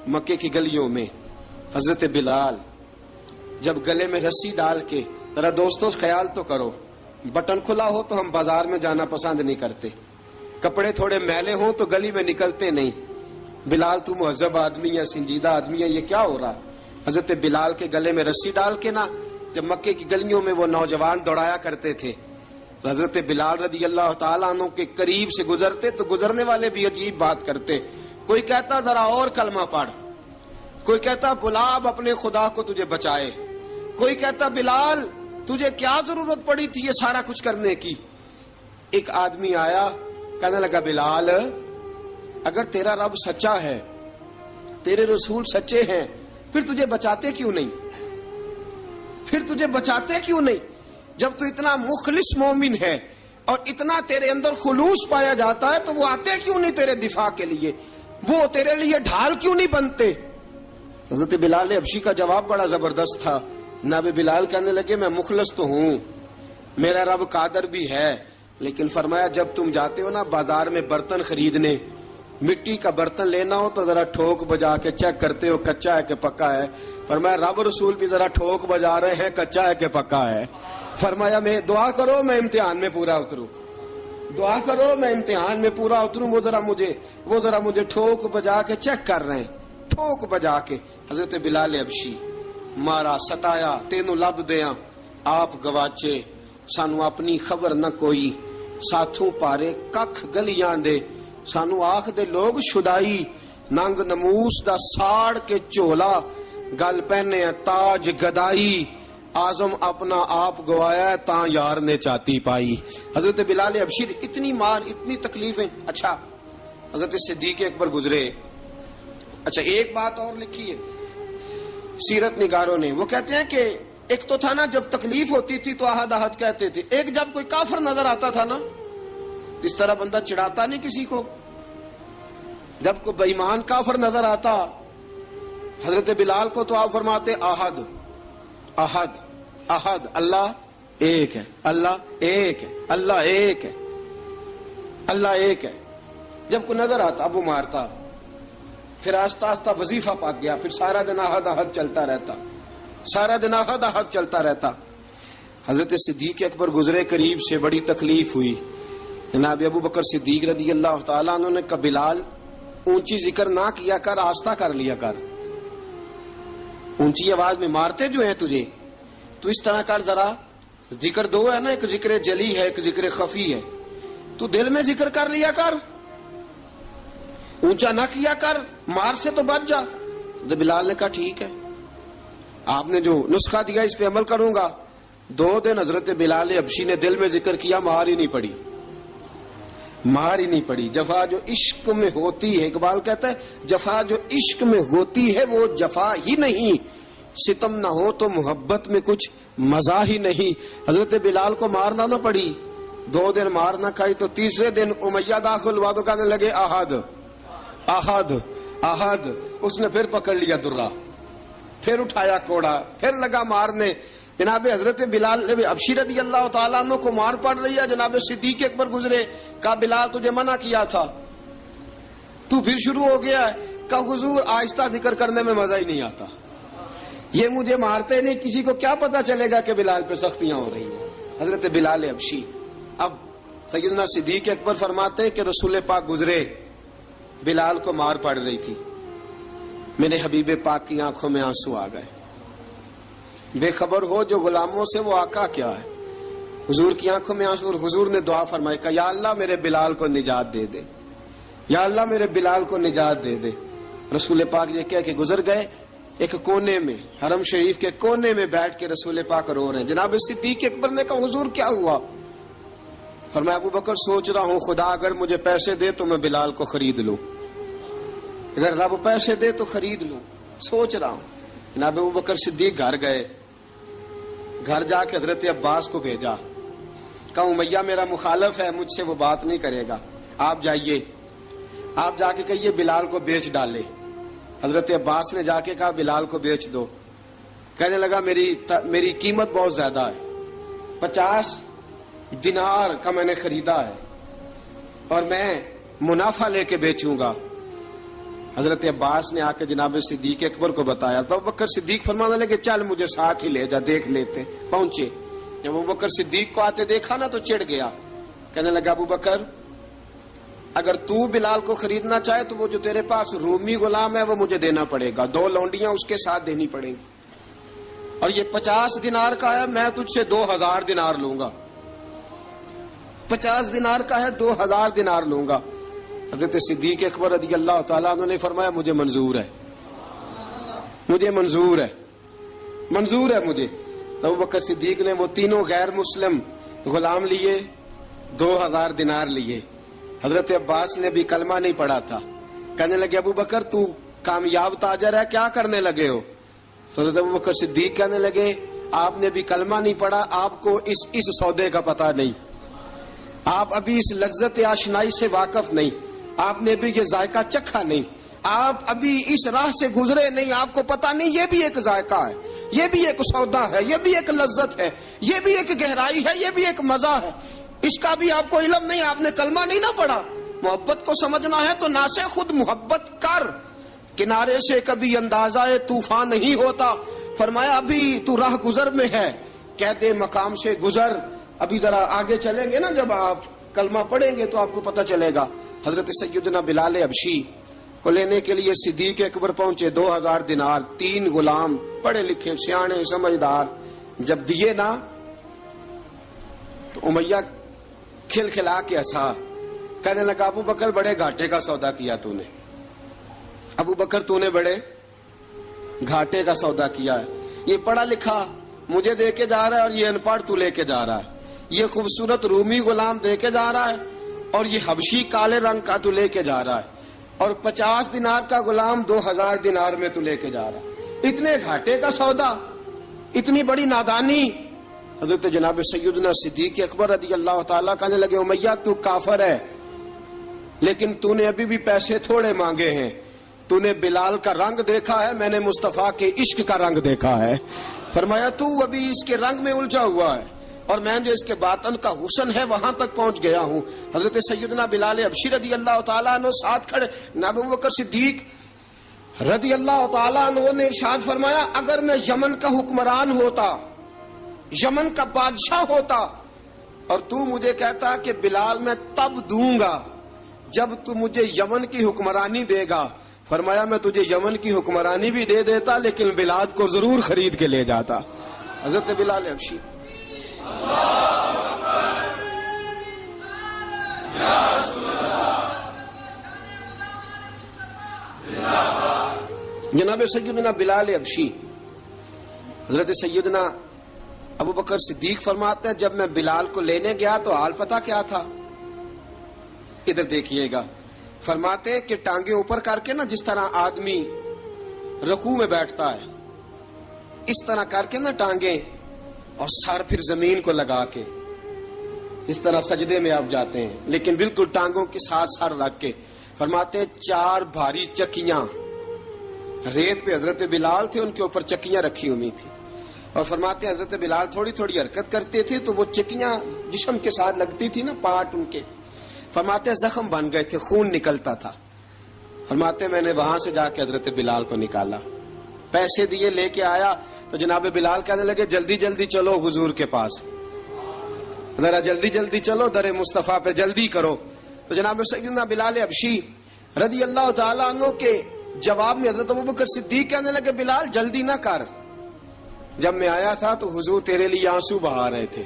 مکے کی گلیوں میں حضرت بلال جب گلے میں رسی ڈال کے، ذرا دوستوں خیال تو کرو، بٹن کھلا ہو تو ہم بازار میں جانا پسند نہیں کرتے، کپڑے تھوڑے میلے ہوں تو گلی میں نکلتے نہیں۔ بلال تو مہذب آدمی ہے، سنجیدہ آدمی ہے، یہ کیا ہو رہا؟ حضرت بلال کے گلے میں رسی ڈال کے نا جب مکے کی گلیوں میں وہ نوجوان دوڑایا کرتے تھے، حضرت بلال رضی اللہ تعالیٰ عنہ کے قریب سے گزرتے تو گزرنے والے بھی عجیب بات کرتے، کوئی کہتا ذرا اور کلمہ پڑھ، کوئی کہتا بلا اب اپنے خدا کو تجھے بچائے، کوئی کہتا بلال تجھے کیا ضرورت پڑی تھی یہ سارا کچھ کرنے کی۔ ایک آدمی آیا کہنے لگا بلال اگر تیرا رب سچا ہے، تیرے رسول سچے ہیں، پھر تجھے بچاتے کیوں نہیں؟ پھر تجھے بچاتے کیوں نہیں؟ جب تو اتنا مخلص مومن ہے اور اتنا تیرے اندر خلوص پایا جاتا ہے تو وہ آتے کیوں نہیں تیرے دفاع کے لیے؟ وہ تیرے لیے ڈھال کیوں نہیں بنتے؟ حضرت بلال حبشی کا جواب بڑا زبردست تھا۔ جناب بلال کہنے لگے میں مخلص تو ہوں، میرا رب قادر بھی ہے، لیکن فرمایا جب تم جاتے ہو نا بازار میں برتن خریدنے، مٹی کا برتن لینا ہو تو ذرا ٹھوک بجا کے چیک کرتے ہو کچا ہے کہ پکا ہے۔ فرمایا رب رسول بھی ذرا ٹھوک بجا رہے ہیں کچا ہے کہ پکا ہے۔ فرمایا میں دعا کرو میں امتحان میں پورا اتروں، دعا کرو میں امتحان میں پورا اتروں، وہ ذرا مجھے ٹھوک بجا کے چیک کر رہے ہیں، ٹھوک بجا کے۔ حضرت بلال حبشی مارا ستایا تینوں لب دیاں آپ گواچے، سانو اپنی خبر نہ کوئی، ساتھوں پارے ککھ گلیاں دے، سانو آخ دے لوگ شدائی، ننگ نموس دا ساڑ کے چولا، گل پہنے تاج گدائی، آزم اپنا آپ گوایا ہے تاں یار نے چاتی پائی۔ حضرت بلال حبشی اتنی مار اتنی تکلیفیں۔ اچھا حضرت صدیق اکبر گزرے، اچھا ایک بات اور لکھی ہے سیرت نگاروں نے، وہ کہتے ہیں کہ ایک تو تھا نا جب تکلیف ہوتی تھی تو احد احد کہتے تھے، ایک جب کوئی کافر نظر آتا تھا نا اس طرح بندہ چڑھاتا نہیں کسی کو، جب کوئی بے ایمان کافر نظر آتا حضرت بلال کو تو آپ فرماتے احد احد احد، اللہ ایک ہے، اللہ ایک ہے، اللہ ایک ہے، اللہ ایک ہے۔ جب کوئی نظر آتا اب وہ مارتا، پھر آہستہ آہستہ وظیفہ پاک گیا، پھر سارا دن احد احد چلتا رہتا، سارا دن احد احد چلتا رہتا۔ حضرت صدیق اکبر گزرے قریب سے، بڑی تکلیف ہوئی۔ جناب ابو بکر صدیق رضی اللہ تعالیٰ عنہ نے کہا بلال اونچی ذکر نہ کیا کر، آہستہ کر لیا کر، اونچی آواز میں مارتے جو ہیں تجھے تو اس طرح کر، ذرا ذکر دو ہے نا، ایک ذکر جلی ہے ایک ذکر خفی ہے، تو دل میں ذکر کر لیا کر، اونچا نہ کیا کر، مار سے تو بچ جا۔ تو بلال نے کہا ٹھیک ہے، آپ نے جو نسخہ دیا اس پہ عمل کروں گا۔ 2 دن حضرت بلال حبشی نے دل میں ذکر کیا، مار ہی نہیں پڑی، مار ہی نہیں پڑی۔ جفا جو عشق میں ہوتی ہے، اقبال کہتا ہے جفا جو عشق میں ہوتی ہے وہ جفا ہی نہیں، ستم نہ ہو تو محبت میں کچھ مزہ ہی نہیں۔ حضرت بلال کو مارنا نہ پڑی، 2 دن مار نہ کھائی تو تیسرے دن امیہ داخل ہوا تو کہنے لگے احد احد احد، اس نے پھر پکڑ لیا درہ، پھر اٹھایا کوڑا، پھر لگا مارنے۔ جناب حضرت بلال حبشی رضی اللہ تعالیٰ عنہ کو مار پڑ رہی ہے، جناب صدیق اکبر گزرے، کہا بلال تجھے منع کیا تھا، تو پھر شروع ہو گیا ہے۔ کہا حضور آہستہ ذکر کرنے میں مزہ ہی نہیں آتا، یہ مجھے مارتے نہیں، کسی کو کیا پتا چلے گا کہ بلال پہ سختیاں ہو رہی ہیں۔ حضرت بلال حبشی، اب سیدنا صدیق اکبر فرماتے ہیں کہ رسول پاک گزرے، بلال کو مار پڑ رہی تھی، میرے حبیب پاک کی آنکھوں میں آنسو آ گئے۔ بے خبر ہو جو غلاموں سے وہ آقا کیا ہے، حضور کی آنکھوں میں آنسو، اور حضور نے دعا فرمائی کہ یا اللہ میرے بلال کو نجات دے دے، یا اللہ میرے بلال کو نجات دے دے۔ رسول پاک یہ کہہ کے گزر گئے، ایک کونے میں حرم شریف کے کونے میں بیٹھ کے رسول پاک رو رہے ہیں۔ جناب صدیق اکبر نے کہا حضور کیا ہوا؟ فرمایا ابو بکر سوچ رہا ہوں خدا اگر مجھے پیسے دے تو میں بلال کو خرید لوں، اگر رب پیسے دے تو خرید لوں، سوچ رہا ہوں۔ جناب ابو بکر صدیق گھر گئے، گھر جا کے حضرت عباس کو بھیجا، کہا امیہ میرا مخالف ہے، مجھ سے وہ بات نہیں کرے گا، آپ جائیے، آپ جا کے کہیے بلال کو بیچ ڈالے۔ حضرت عباس نے جا کے کہا بلال کو بیچ دو۔ کہنے لگا میری قیمت بہت زیادہ ہے، 50 دینار کا میں نے خریدا ہے اور میں منافع لے کے بیچوں گا۔ حضرت عباس نے آ کے جناب صدیق اکبر کو بتایا تو ابوبکر صدیق فرمانے لگے چل مجھے ساتھ ہی لے جا دیکھ لیتے. پہنچے. جب ابوبکر صدیق کو آتے دیکھا نا تو چڑ گیا. کہنے لگا ابوبکر اگر تو بلال کو خریدنا چاہے تو وہ جو تیرے پاس رومی غلام ہے وہ مجھے دینا پڑے گا, 2 لونڈیاں اس کے ساتھ دینی پڑیں گی, اور یہ 50 دینار کا ہے, میں تجھ سے 2000 دینار لوں گا. 50 دینار کا ہے, 2000 دینار لوں گا. حضرت صدیق اکبر رضی اللہ تعالیٰ عنہ نے فرمایا مجھے منظور ہے, مجھے منظور ہے, منظور ہے مجھے. تو ابوبکر صدیق نے وہ تینوں غیر مسلم غلام لیے, 2000 دینار لیے. حضرت عباس نے بھی کلمہ نہیں پڑھا تھا. کہنے لگے ابوبکر تو کامیاب تاجر ہے, کیا کرنے لگے ہو؟ تو حضرت ابوبکر صدیق کہنے لگے آپ نے بھی کلمہ نہیں پڑھا, آپ کو اس سودے کا پتہ نہیں, آپ ابھی اس لذت آشنائی سے واقف نہیں, آپ نے بھی یہ ذائقہ چکھا نہیں, آپ ابھی اس راہ سے گزرے نہیں, آپ کو پتہ نہیں یہ بھی ایک ذائقہ ہے, یہ بھی ایک سودا ہے, یہ بھی ایک لذت ہے, یہ بھی ایک گہرائی ہے, یہ بھی ایک مزہ ہے, اس کا بھی آپ کو علم نہیں, آپ نے کلمہ نہیں نہ پڑھا. محبت کو سمجھنا ہے تو نہ سے خود محبت کر, کنارے سے کبھی اندازہ طوفان نہیں ہوتا. فرمایا ابھی تو راہ گزر میں ہے, کہتے مقام سے گزر, ابھی ذرا آگے چلیں گے نا, جب آپ کلمہ پڑھیں گے تو آپ کو پتہ چلے گا. حضرت سیدنا بلال حبشی کو لینے کے لیے صدیق اکبر پہنچے, 2000 دینار, 3 غلام پڑھے لکھے سیانے سمجھدار. جب دیے نا تو امیہ کھل کھلا کے ہنسا, کہنے لگا ابو بکر بڑے گھاٹے کا سودا کیا تو نے, ابو بکر تو نے بڑے گھاٹے کا سودا کیا ہے. یہ پڑھا لکھا مجھے دے کے جا رہا ہے اور یہ ان پڑھ تو لے کے جا رہا ہے, یہ خوبصورت رومی غلام دے کے جا رہا ہے اور یہ حبشی کالے رنگ کا تو لے کے جا رہا ہے, اور 50 دینار کا غلام 2000 دینار میں تو لے کے جا رہا ہے. اتنے گھاٹے کا سودا, اتنی بڑی نادانی. حضرت جناب سیدنا صدیق اکبر رضی اللہ تعالیٰ کہنے لگے امیہ تو کافر ہے, لیکن تو نے ابھی بھی پیسے تھوڑے مانگے ہیں, تو نے بلال کا رنگ دیکھا ہے, میں نے مصطفیٰ کے عشق کا رنگ دیکھا ہے. فرمایا تو ابھی اس کے رنگ میں الجھا ہوا ہے, اور میں جو اس کے باطن کا حسن ہے وہاں تک پہنچ گیا ہوں. حضرت سیدنا بلال حبشی رضی اللہ تعالیٰ عنہ ساتھ کھڑے, ابوبکر صدیق رضی اللہ تعالیٰ عنہ نے ارشاد فرمایا اگر میں یمن کا حکمران ہوتا, یمن کا بادشاہ ہوتا, اور تو مجھے کہتا کہ بلال میں تب دوں گا جب تو مجھے یمن کی حکمرانی دے گا, فرمایا میں تجھے یمن کی حکمرانی بھی دے دیتا لیکن بلال کو ضرور خرید کے لے جاتا. حضرت بلال حبشی جناب سیدنا بلال حبشی حضرت سیدنا ابو بکر صدیق فرماتے ہیں جب میں بلال کو لینے گیا تو حال پتہ کیا تھا, ادھر دیکھیے گا. فرماتے کہ ٹانگیں اوپر کر کے نا جس طرح آدمی رکوع میں بیٹھتا ہے اس طرح کر کے نا ٹانگیں, اور سر پھر زمین کو لگا کے اس طرح سجدے میں آپ جاتے ہیں, لیکن بالکل ٹانگوں کے ساتھ سر رکھ کے. فرماتے 4 بھاری چکیاں ریت پہ حضرت بلال تھے, ان کے اوپر چکیاں رکھی ہوئی تھی, اور فرماتے ہیں حضرت بلال تھوڑی تھوڑی حرکت کرتے تھے تو وہ چکیاں جسم کے ساتھ لگتی تھی نا, پارٹ ان کے. فرماتے ہیں زخم بن گئے تھے, خون نکلتا تھا. فرماتے میں نے وہاں سے جا کے حضرت بلال کو نکالا, پیسے دیے, لے کے آیا تو جناب بلال کہنے لگے جلدی جلدی چلو حضور کے پاس, ذرا جلدی جلدی چلو, در مصطفیٰ پہ جلدی کرو. تو جناب سیدنا بلال حبشی رضی اللہ تعالیٰ عنہ کے جواب میں حضرت ابوبکر صدیق کہنے لگے بلال جلدی نہ کر, جب میں آیا تھا تو حضور تیرے لیے آنسو بہا رہے تھے,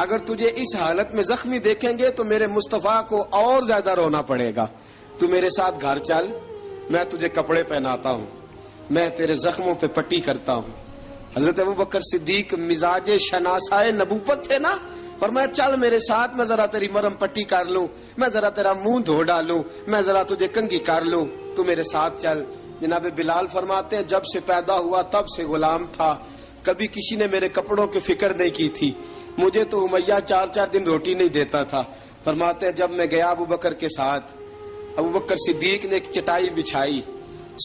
اگر تجھے اس حالت میں زخمی دیکھیں گے تو میرے مصطفیٰ کو اور زیادہ رونا پڑے گا. تو میرے ساتھ گھر چل, میں تجھے کپڑے پہناتا ہوں, میں تیرے زخموں پہ پٹی کرتا ہوں. حضرت ابوبکر صدیق مزاج شناسائے نبوت تھے نا, فرمایا چل میرے ساتھ, میں ذرا تیری مرم پٹی کر لوں, میں ذرا تیرا منہ دھو ڈالوں, میں ذرا تجھے کنگھی کر لوں, تو میرے ساتھ چل. جناب بلال فرماتے ہیں جب سے پیدا ہوا تب سے غلام تھا, کبھی کسی نے میرے کپڑوں کی فکر نہیں کی تھی, مجھے تو امیہ 4 دن روٹی نہیں دیتا تھا. فرماتے ہیں جب میں گیا ابو بکر کے ساتھ, ابو بکر صدیق نے ایک چٹائی بچھائی,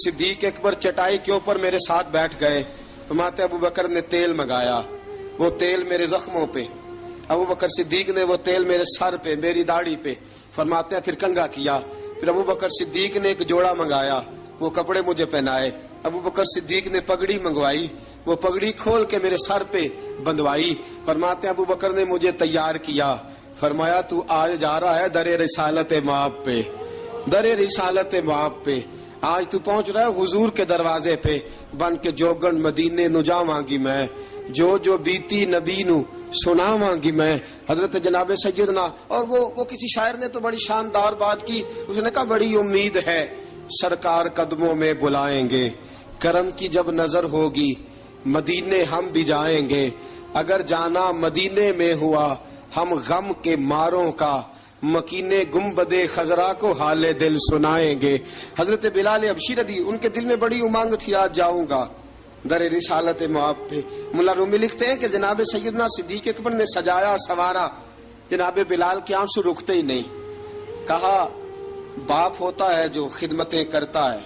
صدیق اکبر چٹائی کے اوپر میرے ساتھ بیٹھ گئے. فرماتے ابو بکر نے تیل منگایا, وہ تیل میرے زخموں پہ, ابو بکر صدیق نے وہ تیل میرے سر پہ, میری داڑھی پہ. فرماتے ہیں پھر کنگھا کیا, پھر ابو بکر صدیق نے ایک جوڑا منگایا، وہ کپڑے مجھے پہنائے۔ ابو بکر صدیق نے پگڑی منگوائی، وہ پگڑی کھول کے میرے سر پہ بندھوائی۔ فرماتے ہیں ابو بکر نے مجھے تیار کیا، فرمایا تو آج جا رہا ہے در رسالت مآب پہ، در رسالت مآب پہ، آج تو پہنچ رہا ہے حضور کے دروازے پہ، بن کے جوگن مدینے نو جاواں گی میں، جو بیتی نبی نو سناواں گی میں۔ حضرت جناب سیدنا، اور وہ کسی شاعر نے تو بڑی شاندار بات کی، اس نے کہا بڑی امید ہے سرکار قدموں میں بلائیں گے، کرم کی جب نظر ہوگی مدینے ہم بھی جائیں گے، اگر جانا مدینے میں ہوا ہم غم کے ماروں کا، مکینے گنبد خضرا کو حال دل سنائیں گے۔ حضرت بلال حبشی رضی، ان کے دل میں بڑی امنگ تھی، آج جاؤں گا در رسالت مآب پہ۔ ملا رومی لکھتے ہیں کہ جناب سیدنا صدیق اکبر نے سجایا سوارا، جناب بلال کے آنسو رکتے ہی نہیں۔ کہا باپ ہوتا ہے جو خدمتیں کرتا ہے،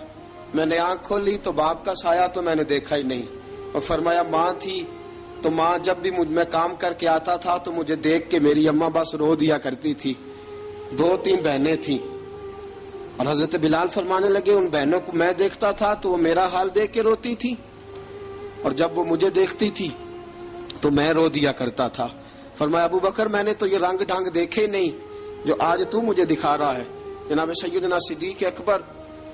میں نے آنکھ کھولی تو باپ کا سایہ تو میں نے دیکھا ہی نہیں، اور فرمایا ماں تھی تو ماں جب بھی میں کام کر کے آتا تھا تو مجھے دیکھ کے میری اماں بس رو دیا کرتی تھی۔ 2-3 بہنیں تھیں، اور حضرت بلال فرمانے لگے ان بہنوں کو میں دیکھتا تھا تو وہ میرا حال دیکھ کے روتی تھی، اور جب وہ مجھے دیکھتی تھی تو میں رو دیا کرتا تھا۔ فرمایا ابو بکر میں نے تو یہ رنگ ڈھنگ دیکھے نہیں جو آج تو مجھے دکھا رہا ہے۔ جناب سیدنا صدیق اکبر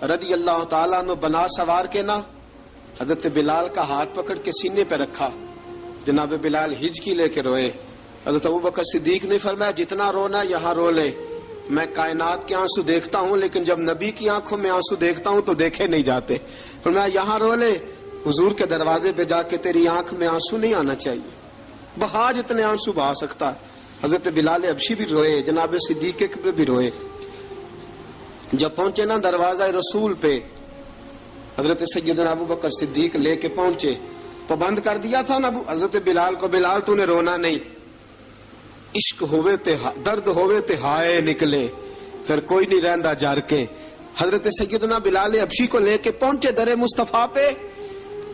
رضی اللہ تعالیٰ عنہ بنا سوار کے نا حضرت بلال کا ہاتھ پکڑ کے سینے پہ رکھا، جناب بلال ہجکی لے کے روئے۔ حضرت ابو بکر صدیق نے فرمایا جتنا رونا یہاں رو لے، میں کائنات کے آنسو دیکھتا ہوں لیکن جب نبی کی آنکھوں میں آنسو دیکھتا ہوں تو دیکھے نہیں جاتے۔ فرمایا یہاں رو لے، حضور کے دروازے پہ جا کے تیری آنکھ میں آنسو نہیں آنا چاہیے، بہا جتنے آنسو بہا سکتا ہے۔ حضرت بلال حبشی بھی روئے، جناب صدیق اکبر بھی روئے۔ جب پہنچے نا دروازہ رسول پہ، حضرت سیدنا ابو بکر صدیق لے کے پہنچے تو بند کر دیا تھا نا حضرت بلال کو، بلال تو نے رونا نہیں، عشق ہوئے تے درد ہوئے تے ہائے نکلے، پھر کوئی نہیں رہندا جار کے۔ حضرت سیدنا بلال حبشی کو لے کے پہنچے در مصطفیٰ پہ،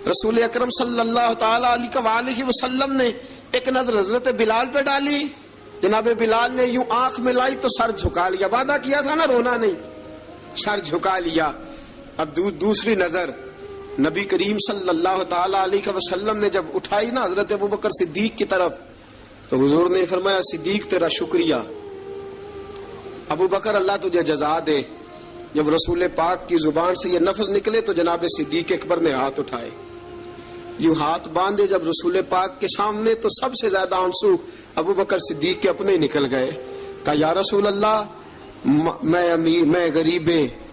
رسول اکرم صلی اللہ تعالی علیہ وسلم نے ایک نظر حضرت بلال پہ ڈالی، جناب بلال نے یوں آنکھ ملائی تو سر جھکا لیا، وعدہ کیا تھا نا رونا نہیں، سر جھکا لیا۔ اب دوسری نظر نبی کریم صلی اللہ تعالی علیہ وسلم نے جب اٹھائی نا حضرت ابوبکر صدیق کی طرف تو حضور نے فرمایا صدیق تیرا شکریہ، ابو بکر اللہ تجھے جزا دے۔ جب رسول پاک کی زبان سے یہ لفظ نکلے تو جناب صدیق اکبر نے ہاتھ اٹھائے، یوں ہاتھ باندھے جب رسول پاک کے سامنے تو سب سے زیادہ آنسو ابو بکر صدیق کے اپنے نکل گئے۔ کہا یا رسول اللہ میں غریب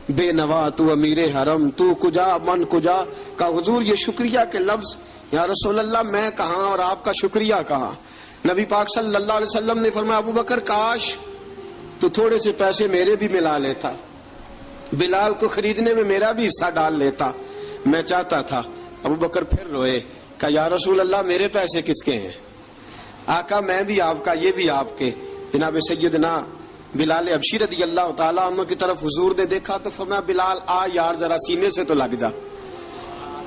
بے نوا، تو امیر حرم، تو کجا من کجا۔ کہا حضور یہ شکریہ کے لفظ، یا رسول اللہ میں کہاں اور آپ کا شکریہ کہاں۔ نبی پاک صلی اللہ علیہ وسلم نے فرمایا ابو بکر کاش تو تھوڑے سے پیسے میرے بھی ملا لیتا، بلال کو خریدنے میں میرا بھی حصہ ڈال لیتا، میں چاہتا تھا۔ ابو بکر پھر روئے، کہا یا رسول اللہ میرے پیسے کس کے ہیں؟ آقا میں بھی آپ کا، یہ بھی آپ کے۔ جناب سیدنا بلال حبشی رضی اللہ تعالیٰ عنہ کی طرف حضور نے دیکھا تو فرمایا بلال آ یار ذرا سینے سے تو لگ جا۔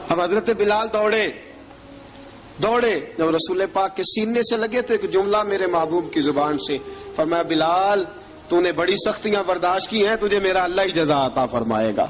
اب حضرت بلال دوڑے، جب رسول پاک کے سینے سے لگے تو ایک جملہ میرے محبوب کی زبان سے، فرمایا بلال تو نے بڑی سختیاں برداشت کی ہیں، تجھے میرا اللہ ہی جزا عطا فرمائے گا۔